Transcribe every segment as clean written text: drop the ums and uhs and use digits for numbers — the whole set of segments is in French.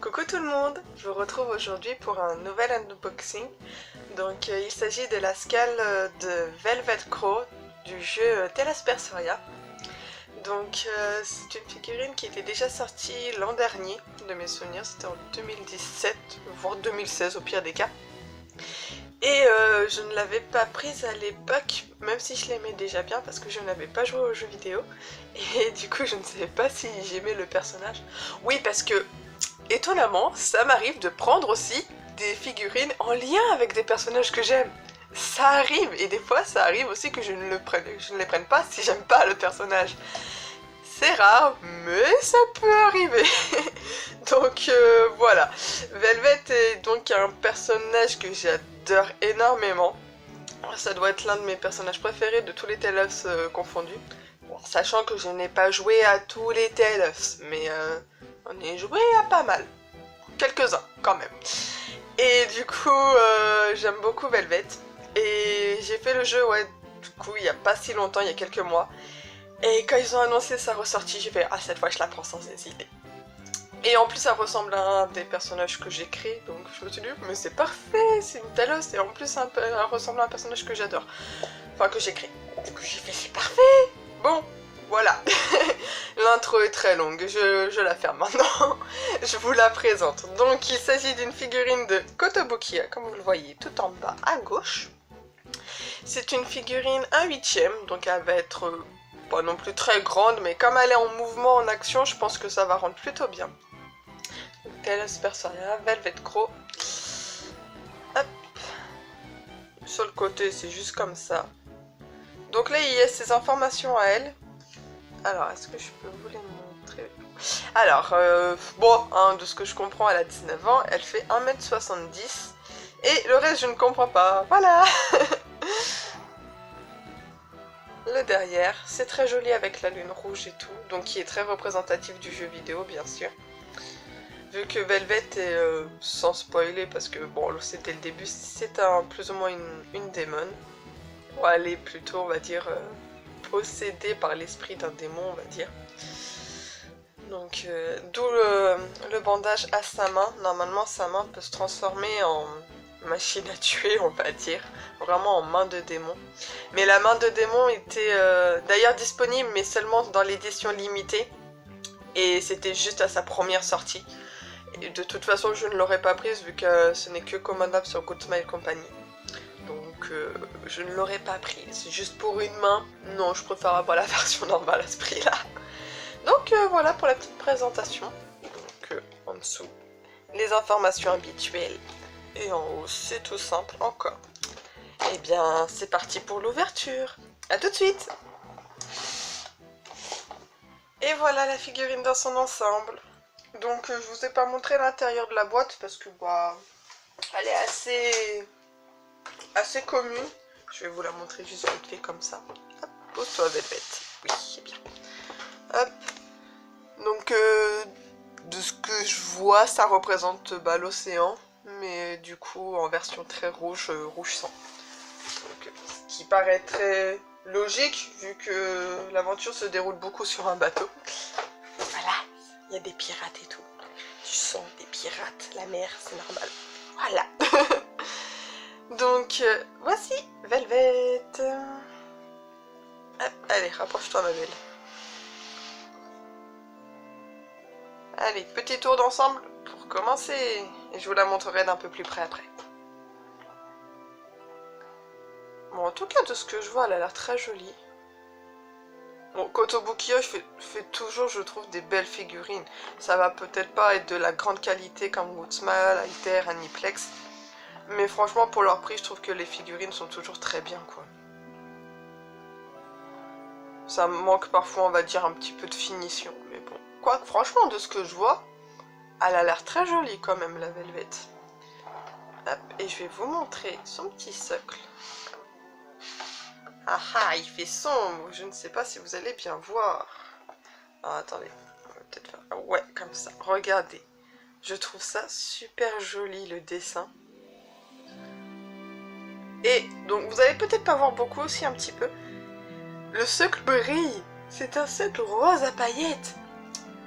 Coucou tout le monde, je vous retrouve aujourd'hui pour un nouvel unboxing. Donc il s'agit de la scale de Velvet Crow du jeu Tales of Berseria. Donc c'est une figurine qui était déjà sortie l'an dernier, de mes souvenirs, c'était en 2017, voire 2016 au pire des cas. Et je ne l'avais pas prise à l'époque, même si je l'aimais déjà bien parce que je n'avais pas joué aux jeux vidéo. Et du coup je ne savais pas si j'aimais le personnage. Oui, parce que étonnamment, ça m'arrive de prendre aussi des figurines en lien avec des personnages que j'aime. Ça arrive, et des fois ça arrive aussi que je ne les prenne pas si j'aime pas le personnage. C'est rare, mais ça peut arriver. Donc voilà. Velvet est donc un personnage que j'adore énormément. Ça doit être l'un de mes personnages préférés de tous les Tales confondus. Bon, sachant que je n'ai pas joué à tous les Tales, mais on y a joué à pas mal. Quelques-uns, quand même. Et du coup, j'aime beaucoup Velvet. Et j'ai fait le jeu, ouais, du coup, il y a pas si longtemps, il y a quelques mois. Et quand ils ont annoncé sa ressortie, j'ai fait « Ah, cette fois, je la prends sans hésiter ». Et en plus, ça ressemble à un des personnages que j'ai créé, donc je me suis dit « Mais c'est parfait, c'est une Talos, et en plus, ça ressemble à un personnage que j'adore. » Enfin, que j'ai créé. Du coup, j'ai fait « C'est parfait !» Bon, voilà. L'intro est très longue, je la ferme maintenant. Je vous la présente. Donc, il s'agit d'une figurine de Kotobukiya, comme vous le voyez tout en bas à gauche. C'est une figurine 1/8, donc elle va être pas non plus très grande, mais comme elle est en mouvement, en action, je pense que ça va rendre plutôt bien. Tales of Berseria, Velvet Crow. Hop. Sur le côté, c'est juste comme ça. Donc là, il y a ses informations à elle. Alors, est-ce que je peux vous les montrer? Alors, bon, hein, de ce que je comprends, elle a 19 ans, elle fait 1m70. Et le reste, je ne comprends pas. Voilà. Le derrière, c'est très joli avec la lune rouge et tout, donc qui est très représentatif du jeu vidéo, bien sûr. Vu que Velvet est, sans spoiler, parce que bon, c'était le début, c'est plus ou moins une démon. Bon, elle est plutôt, on va dire, possédée par l'esprit d'un démon, on va dire. Donc, d'où le bandage à sa main. Normalement, sa main peut se transformer en machine à tuer, on va dire. Vraiment en main de démon. Mais la main de démon était d'ailleurs disponible, mais seulement dans l'édition limitée. Et c'était juste à sa première sortie. Et de toute façon, je ne l'aurais pas prise vu que ce n'est que commandable sur Good Smile Company. Donc, je ne l'aurais pas prise. Juste pour une main, non, je préfère avoir la version normale à ce prix-là. Donc voilà pour la petite présentation. Donc en dessous, les informations habituelles. Et en haut, c'est tout simple encore. Et bien, c'est parti pour l'ouverture. A tout de suite. Et voilà la figurine dans son ensemble. Donc je vous ai pas montré l'intérieur de la boîte parce que bah, elle est assez commune. Je vais vous la montrer juste vite fait comme ça. Hop, pose-toi Velvet. Oui, c'est bien. Hop. Donc de ce que je vois, ça représente l'océan, mais du coup en version très rouge, rouge sang. Donc, ce qui paraît très logique vu que l'aventure se déroule beaucoup sur un bateau. Voilà, il y a des pirates et tout. Du sang, des pirates, la mer, c'est normal. Voilà. Donc voici Velvet. Hop, allez, rapproche-toi ma belle. Allez, petit tour d'ensemble pour commencer. Et je vous la montrerai d'un peu plus près après. Bon, en tout cas, de ce que je vois, elle a l'air très jolie. Bon, Kotobukiya fait toujours, je trouve, des belles figurines. Ça va peut-être pas être de la grande qualité comme Woodsmile, Alter, Aniplex. Mais franchement, pour leur prix, je trouve que les figurines sont toujours très bien, quoi. Ça manque parfois, on va dire, un petit peu de finition, mais bon. Quoique, franchement, de ce que je vois, elle a l'air très jolie quand même, la Velvet. Hop, et je vais vous montrer son petit socle. Ah ah, il fait sombre, je ne sais pas si vous allez bien voir. Ah, attendez, on va peut-être faire... Ouais, comme ça, regardez. Je trouve ça super joli, le dessin. Et donc, vous allez peut-être pas voir beaucoup aussi, un petit peu. Le socle brille. C'est un socle rose à paillettes.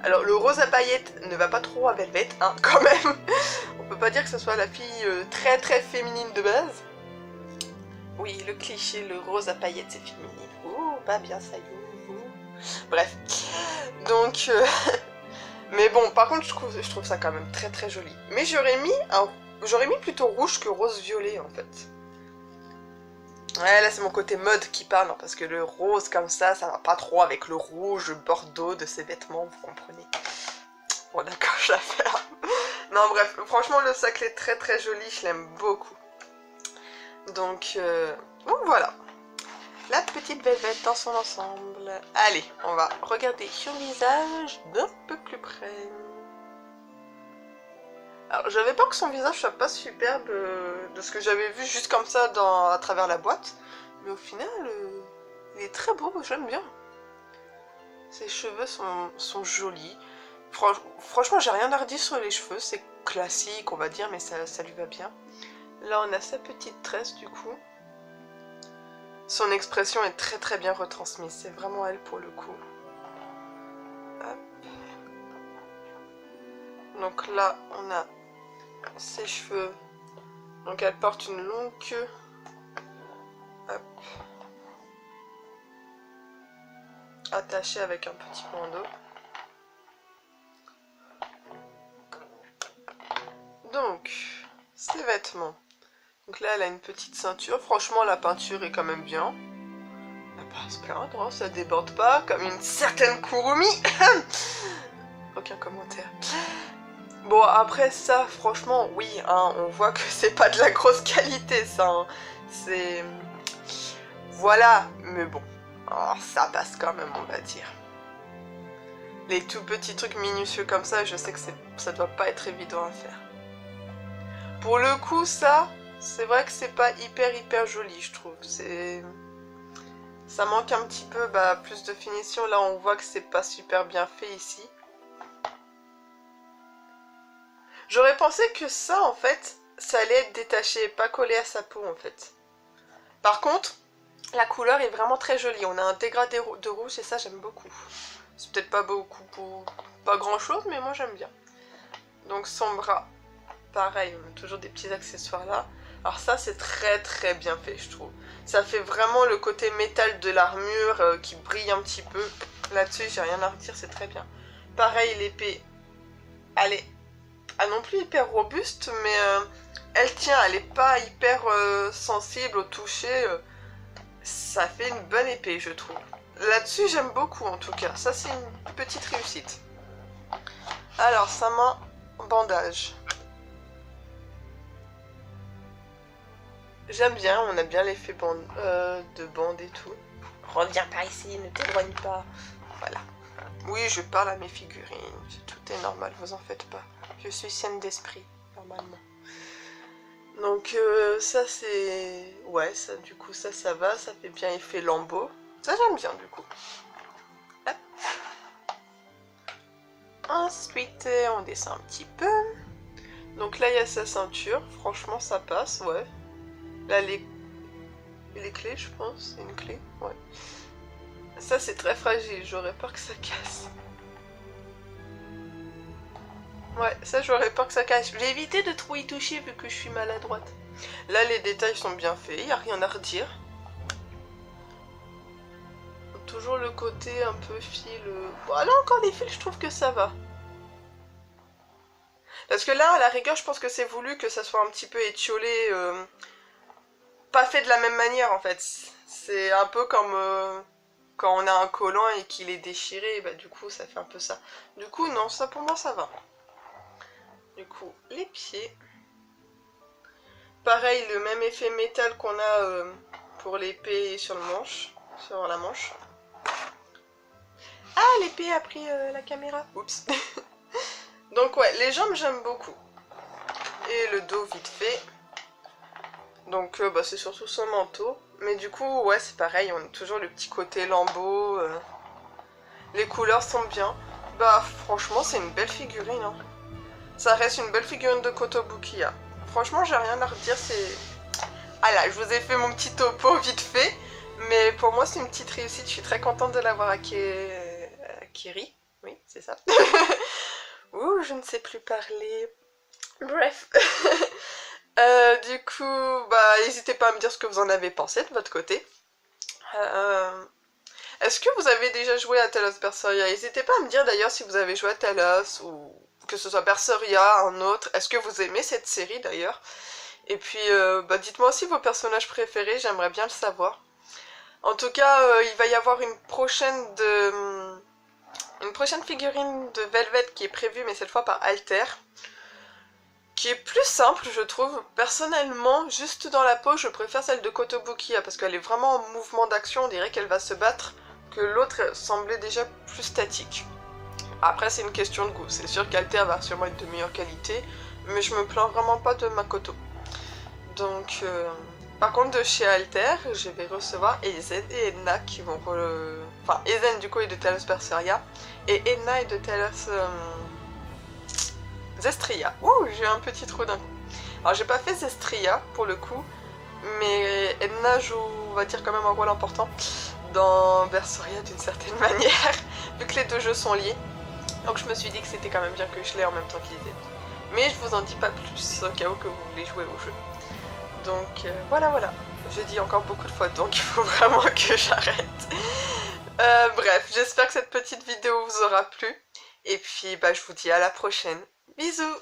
Alors le rose à paillettes ne va pas trop à Velvet, hein, quand même. On peut pas dire que ce soit la fille très très féminine de base. Oui, le cliché, le rose à paillettes c'est féminine. Ouh, pas bien ça y est. Ouh. Bref. Donc... mais bon, par contre je trouve ça quand même très très joli. Mais j'aurais mis plutôt rouge que rose violet en fait. Ouais, là c'est mon côté mode qui parle, hein, parce que le rose comme ça va pas trop avec le rouge bordeaux de ses vêtements, vous comprenez. Bon d'accord, je la ferme. Non bref, franchement le sac est très très joli, je l'aime beaucoup. Donc voilà. La petite Velvet dans son ensemble. Allez, on va regarder son visage d'un peu plus près. Alors, j'avais peur que son visage soit pas superbe de ce que j'avais vu juste comme ça à travers la boîte. Mais au final, il est très beau, j'aime bien. Ses cheveux sont jolis. Franchement, j'ai rien à redire sur les cheveux. C'est classique, on va dire, mais ça lui va bien. Là, on a sa petite tresse, du coup. Son expression est très très bien retransmise. C'est vraiment elle pour le coup. Hop. Donc là, on a ses cheveux. Donc elle porte une longue queue. Hop. Attachée avec un petit bandeau. Donc, ses vêtements. Donc là, elle a une petite ceinture. Franchement, la peinture est quand même bien. Elle va pas se plaindre, hein, ça déborde pas, comme une certaine Kurumi. Aucun commentaire. Bon, après ça, franchement, oui, hein, on voit que c'est pas de la grosse qualité, ça. Hein. C'est... Voilà, mais bon, oh, ça passe quand même, on va dire. Les tout petits trucs minutieux comme ça, je sais que ça doit pas être évident à faire. Pour le coup, ça, c'est vrai que c'est pas hyper joli, je trouve. Ça manque un petit peu plus de finition. Là, on voit que c'est pas super bien fait ici. J'aurais pensé que ça, en fait, ça allait être détaché, pas collé à sa peau, en fait. Par contre, la couleur est vraiment très jolie. On a un dégradé de rouge et ça, j'aime beaucoup. C'est peut-être pas beaucoup, pas grand-chose, mais moi, j'aime bien. Donc, son bras, pareil, on a toujours des petits accessoires là. Alors ça, c'est très bien fait, je trouve. Ça fait vraiment le côté métal de l'armure qui brille un petit peu. Là-dessus, j'ai rien à redire, c'est très bien. Pareil, l'épée, elle est non plus hyper robuste, mais elle tient, elle est pas hyper sensible au toucher. Ça fait une bonne épée, je trouve. Là-dessus, j'aime beaucoup, en tout cas. Ça, c'est une petite réussite. Alors, sa main, bandage. J'aime bien, on a bien l'effet de bande et tout. Reviens par ici, ne t'éloigne pas. Voilà. Oui, je parle à mes figurines. Tout est normal, vous en faites pas. Je suis saine d'esprit, normalement. Donc ça c'est... Ouais, ça du coup ça va, ça fait bien effet lambeau. Ça j'aime bien du coup. Hop. Ensuite, on descend un petit peu. Donc là il y a sa ceinture, franchement ça passe, ouais. Là les clés je pense, une clé, ouais. Ça c'est très fragile, j'aurais peur que ça casse. Ouais, ça j'aurais peur que ça casse. J'ai évité de trop y toucher vu que je suis maladroite. Là les détails sont bien faits, il n'y a rien à redire. Toujours le côté un peu fil... Bon, là encore les fils, je trouve que ça va. Parce que là, à la rigueur, je pense que c'est voulu que ça soit un petit peu étiolé. Pas fait de la même manière en fait. C'est un peu comme... quand on a un collant et qu'il est déchiré, bah du coup ça fait un peu ça. Du coup non, ça pour moi ça va. Du coup, les pieds. Pareil, le même effet métal qu'on a pour l'épée sur le manche, sur la manche. Ah, l'épée a pris la caméra. Oups. Donc ouais, les jambes j'aime beaucoup. Et le dos vite fait. Donc c'est surtout son manteau. Mais du coup, ouais, c'est pareil, on a toujours le petit côté lambeau. Les couleurs sont bien. Bah franchement, c'est une belle figurine. Hein. Ça reste une belle figurine de Kotobukiya. Franchement, j'ai rien à redire, c'est... Ah là, je vous ai fait mon petit topo vite fait. Mais pour moi, c'est une petite réussite. Je suis très contente de l'avoir acquérie. Oui, c'est ça. Ouh, je ne sais plus parler. Bref. Du coup, bah, n'hésitez pas à me dire ce que vous en avez pensé de votre côté. Est-ce que vous avez déjà joué à Tales of Berseria? N'hésitez pas à me dire d'ailleurs si vous avez joué à Talos, ou que ce soit Berseria, un autre. Est-ce que vous aimez cette série d'ailleurs? Et puis, bah, dites-moi aussi vos personnages préférés, j'aimerais bien le savoir. En tout cas, il va y avoir une prochaine figurine de Velvet qui est prévue, mais cette fois par Alter, qui est plus simple, je trouve. Personnellement, juste dans la peau, je préfère celle de Kotobukiya, parce qu'elle est vraiment en mouvement d'action, on dirait qu'elle va se battre, que l'autre semblait déjà plus statique. Après, c'est une question de goût. C'est sûr qu'Alter va sûrement être de meilleure qualité, mais je me plains vraiment pas de Makoto. Donc, par contre, de chez Alter, je vais recevoir Eisen et Edna qui vont... Enfin, Eisen du coup est de Talos Berseria, et Edna est de Talos Zestria. Ouh, j'ai un petit trou d'un coup. Alors, j'ai pas fait Zestria pour le coup, mais Edna joue, on va dire, quand même un rôle important dans Berseria d'une certaine manière, vu que les deux jeux sont liés. Donc, je me suis dit que c'était quand même bien que je l'ai en même temps qu'Eisen. Mais je vous en dis pas plus, au cas où que vous voulez jouer au jeu. Donc voilà. J'ai dit encore beaucoup de fois, donc il faut vraiment que j'arrête. Bref, j'espère que cette petite vidéo vous aura plu. Et puis bah, je vous dis à la prochaine. Bisous!